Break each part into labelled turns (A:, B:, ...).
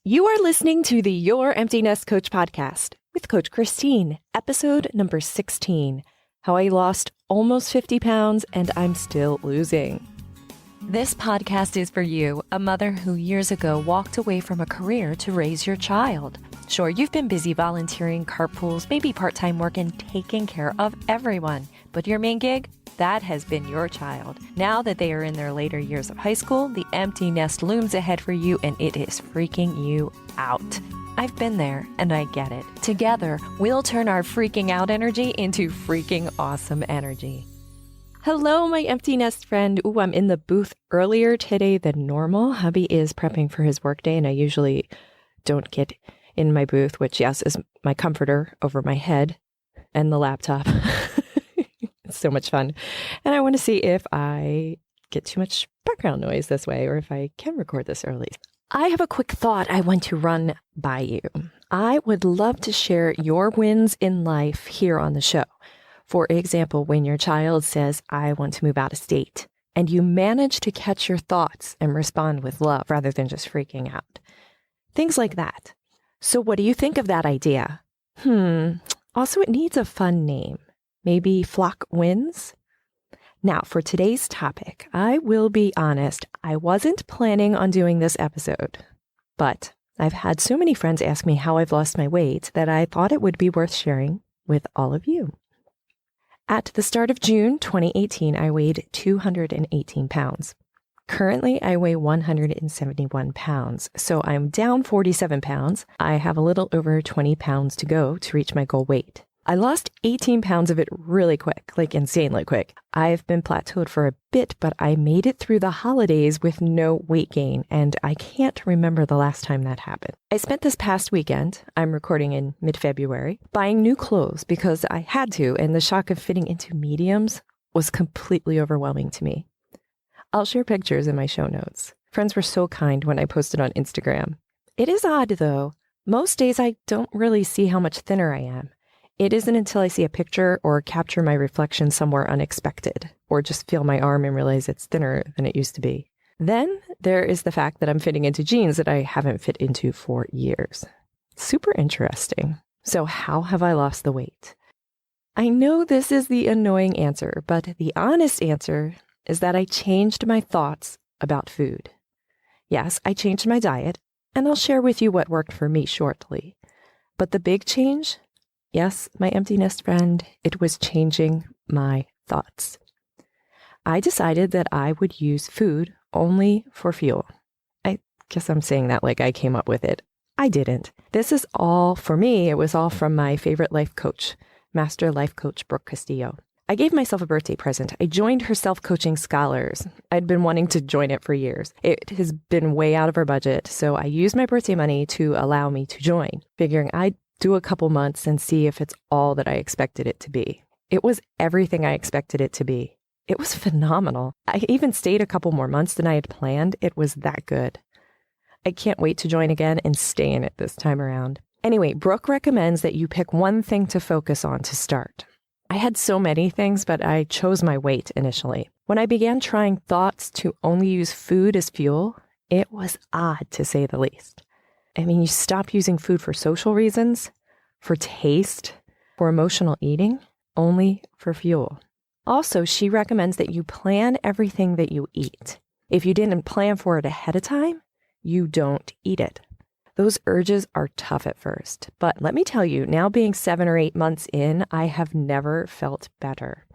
A: You are listening to the Your Empty Nest Coach podcast with Coach Christine, episode number 16, How I Lost Almost 50 Pounds and I'm Still Losing. This podcast is for you, a mother who years ago walked away from a career to raise your child. Sure, you've been busy volunteering, carpools, maybe part-time work, and taking care of everyone. But your main gig? That has been your child. Now that they are in their later years of high school, the empty nest looms ahead for you and it is freaking you out. I've been there and I get it. Together, we'll turn our freaking out energy into freaking awesome energy. Hello, my empty nest friend. Ooh, I'm in the booth earlier today than normal. Hubby is prepping for his workday and I usually don't get in my booth, which yes, is my comforter over my head and the laptop. It's so much fun. And I want to see if I get too much background noise this way or if I can record this early. I have a quick thought I want to run by you. I would love to share your wins in life here on the show. For example, when your child says, I want to move out of state, and you manage to catch your thoughts and respond with love rather than just freaking out. Things like that. So what do you think of that idea? Also, it needs a fun name. Maybe Flock Wins? Now, for today's topic, I will be honest, I wasn't planning on doing this episode, but I've had so many friends ask me how I've lost my weight that I thought it would be worth sharing with all of you. At the start of June 2018, I weighed 218 pounds. Currently, I weigh 171 pounds, so I'm down 47 pounds. I have a little over 20 pounds to go to reach my goal weight. I lost 18 pounds of it really quick, like insanely quick. I've been plateaued for a bit, but I made it through the holidays with no weight gain, and I can't remember the last time that happened. I spent this past weekend, I'm recording in mid-February, buying new clothes because I had to, and the shock of fitting into mediums was completely overwhelming to me. I'll share pictures in my show notes. Friends were so kind when I posted on Instagram. It is odd, though. Most days I don't really see how much thinner I am. It isn't until I see a picture or capture my reflection somewhere unexpected, or just feel my arm and realize it's thinner than it used to be. Then there is the fact that I'm fitting into jeans that I haven't fit into for years. Super interesting. So how have I lost the weight? I know this is the annoying answer, but the honest answer is that I changed my thoughts about food. Yes, I changed my diet, and I'll share with you what worked for me shortly. But the big change? Yes, my empty nest friend, it was changing my thoughts. I decided that I would use food only for fuel. I guess I'm saying that like I came up with it. I didn't. This is all, for me, it was all from my favorite life coach, Master Life Coach Brooke Castillo. I gave myself a birthday present. I joined her self-coaching scholars. I'd been wanting to join it for years. It has been way out of our budget, so I used my birthday money to allow me to join, figuring I'd do a couple months and see if it's all that I expected it to be. It was everything I expected it to be. It was phenomenal. I even stayed a couple more months than I had planned. It was that good. I can't wait to join again and stay in it this time around. Anyway, Brooke recommends that you pick one thing to focus on to start. I had so many things, but I chose my weight initially. When I began trying thoughts to only use food as fuel, it was odd to say the least. I mean, you stop using food for social reasons, for taste, for emotional eating, only for fuel. Also, she recommends that you plan everything that you eat. If you didn't plan for it ahead of time, you don't eat it. Those urges are tough at first, but let me tell you, now being 7 or 8 months in, I have never felt better.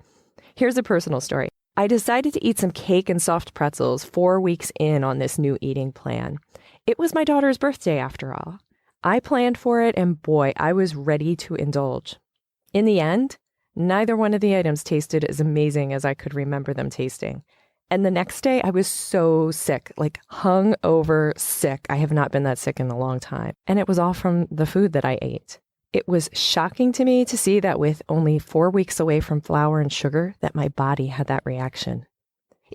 A: Here's a personal story. I decided to eat some cake and soft pretzels 4 weeks in on this new eating plan. It was my daughter's birthday after all. I planned for it and boy, I was ready to indulge. In the end, neither one of the items tasted as amazing as I could remember them tasting. And the next day I was so sick, like hung over sick. I have not been that sick in a long time. And it was all from the food that I ate. It was shocking to me to see that with only 4 weeks away from flour and sugar, that my body had that reaction.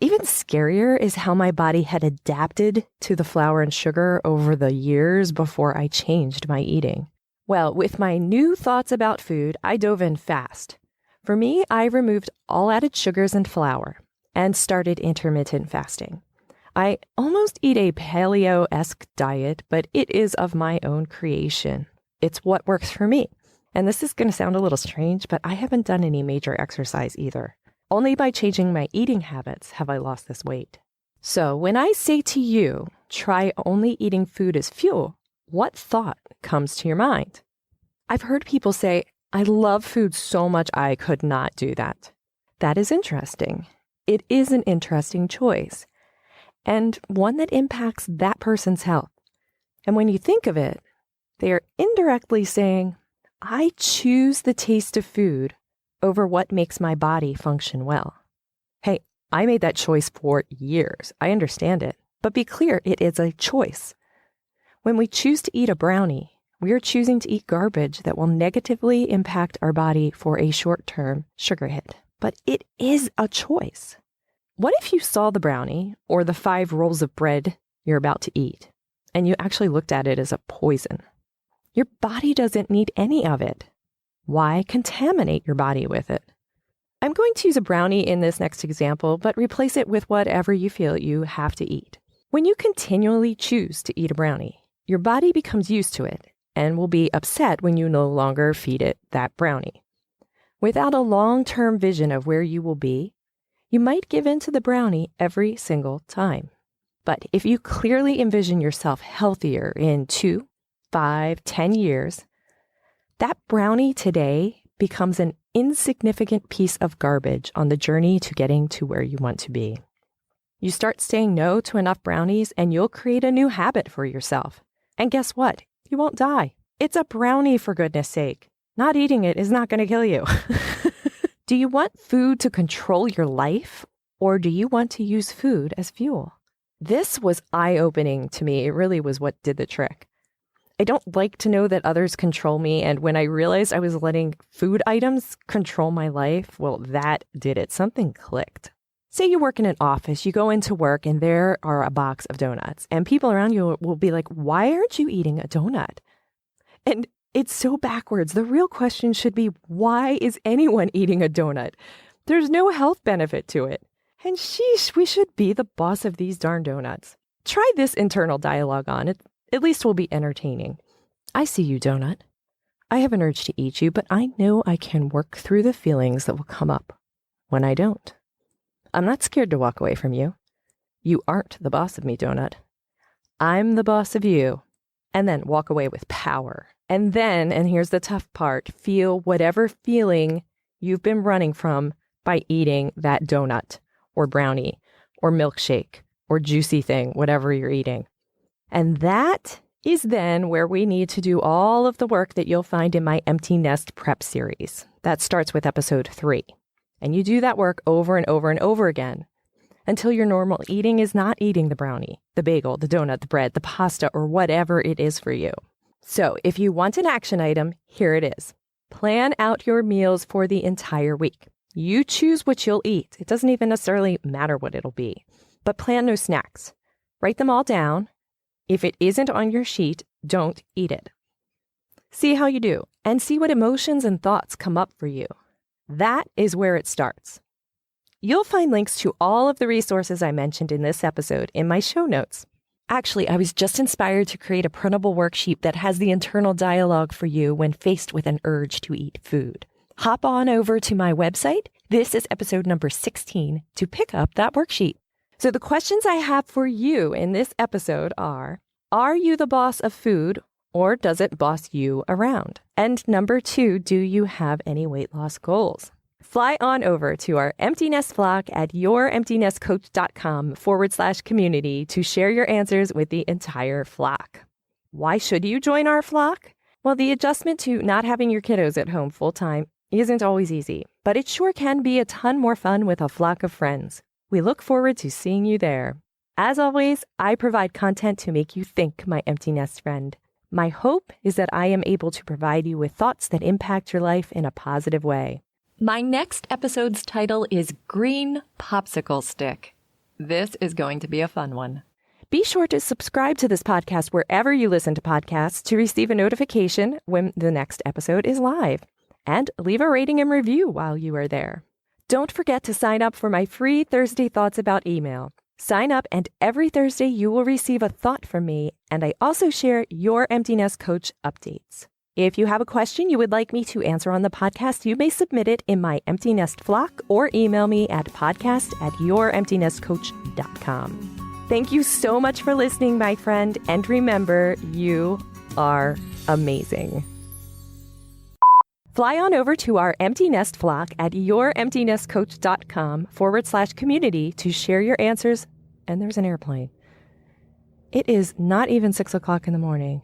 A: Even scarier is how my body had adapted to the flour and sugar over the years before I changed my eating. Well, with my new thoughts about food, I dove in fast. For me, I removed all added sugars and flour and started intermittent fasting. I almost eat a paleo-esque diet, but it is of my own creation. It's what works for me. And this is going to sound a little strange, but I haven't done any major exercise either. Only by changing my eating habits have I lost this weight. So when I say to you, try only eating food as fuel, what thought comes to your mind? I've heard people say, I love food so much I could not do that. That is interesting. It is an interesting choice, and one that impacts that person's health. And when you think of it, they are indirectly saying, I choose the taste of food over what makes my body function well. Hey, I made that choice for years. I understand it. But be clear, it is a choice. When we choose to eat a brownie, we are choosing to eat garbage that will negatively impact our body for a short-term sugar hit. But it is a choice. What if you saw the brownie or the 5 rolls of bread you're about to eat, and you actually looked at it as a poison? Your body doesn't need any of it. Why contaminate your body with it? I'm going to use a brownie in this next example, but replace it with whatever you feel you have to eat. When you continually choose to eat a brownie, your body becomes used to it and will be upset when you no longer feed it that brownie. Without a long-term vision of where you will be, you might give in to the brownie every single time. But if you clearly envision yourself healthier in 2, 5, 10 years, that brownie today becomes an insignificant piece of garbage on the journey to getting to where you want to be. You start saying no to enough brownies and you'll create a new habit for yourself. And guess what? You won't die. It's a brownie, for goodness sake. Not eating it is not going to kill you. Do you want food to control your life, or do you want to use food as fuel? This was eye-opening to me. It really was what did the trick. I don't like to know that others control me, and when I realized I was letting food items control my life, well, that did it. Something clicked. Say you work in an office, you go into work, and there are a box of donuts, and people around you will be like, why aren't you eating a donut? And it's so backwards. The real question should be, why is anyone eating a donut? There's no health benefit to it. And sheesh, we should be the boss of these darn donuts. Try this internal dialogue on. It at least will be entertaining. I see you, donut. I have an urge to eat you, but I know I can work through the feelings that will come up when I don't. I'm not scared to walk away from you. You aren't the boss of me, donut. I'm the boss of you. And then walk away with power. And then, and here's the tough part, feel whatever feeling you've been running from by eating that donut or brownie or milkshake or juicy thing, whatever you're eating. And that is then where we need to do all of the work that you'll find in my Empty Nest Prep series. That starts with episode 3. And you do that work over and over and over again until your normal eating is not eating the brownie, the bagel, the donut, the bread, the pasta, or whatever it is for you. So if you want an action item, here it is. Plan out your meals for the entire week. You choose what you'll eat. It doesn't even necessarily matter what it'll be. But plan no snacks. Write them all down. If it isn't on your sheet, don't eat it. See how you do, and see what emotions and thoughts come up for you. That is where it starts. You'll find links to all of the resources I mentioned in this episode in my show notes. Actually, I was just inspired to create a printable worksheet that has the internal dialogue for you when faced with an urge to eat food. Hop on over to my website. This is episode number 16 to pick up that worksheet. So the questions I have for you in this episode are you the boss of food, or does it boss you around? And number 2, do you have any weight loss goals? Fly on over to our Empty Nest flock at youremptynestcoach.com/community to share your answers with the entire flock. Why should you join our flock? Well, the adjustment to not having your kiddos at home full time isn't always easy, but it sure can be a ton more fun with a flock of friends. We look forward to seeing you there. As always, I provide content to make you think, my empty nest friend. My hope is that I am able to provide you with thoughts that impact your life in a positive way. My next episode's title is Green Popsicle Stick. This is going to be a fun one. Be sure to subscribe to this podcast wherever you listen to podcasts to receive a notification when the next episode is live. And leave a rating and review while you are there. Don't forget to sign up for my free Thursday Thoughts About email. Sign up, and every Thursday you will receive a thought from me, and I also share your Empty Nest Coach updates. If you have a question you would like me to answer on the podcast, you may submit it in my Empty Nest flock or email me at podcast@youremptynestcoach.com. Thank you so much for listening, my friend, and remember, you are amazing. Fly on over to our Empty Nest flock at youremptynestcoach.com/community to share your answers. And there's an airplane. It is not even 6 o'clock in the morning.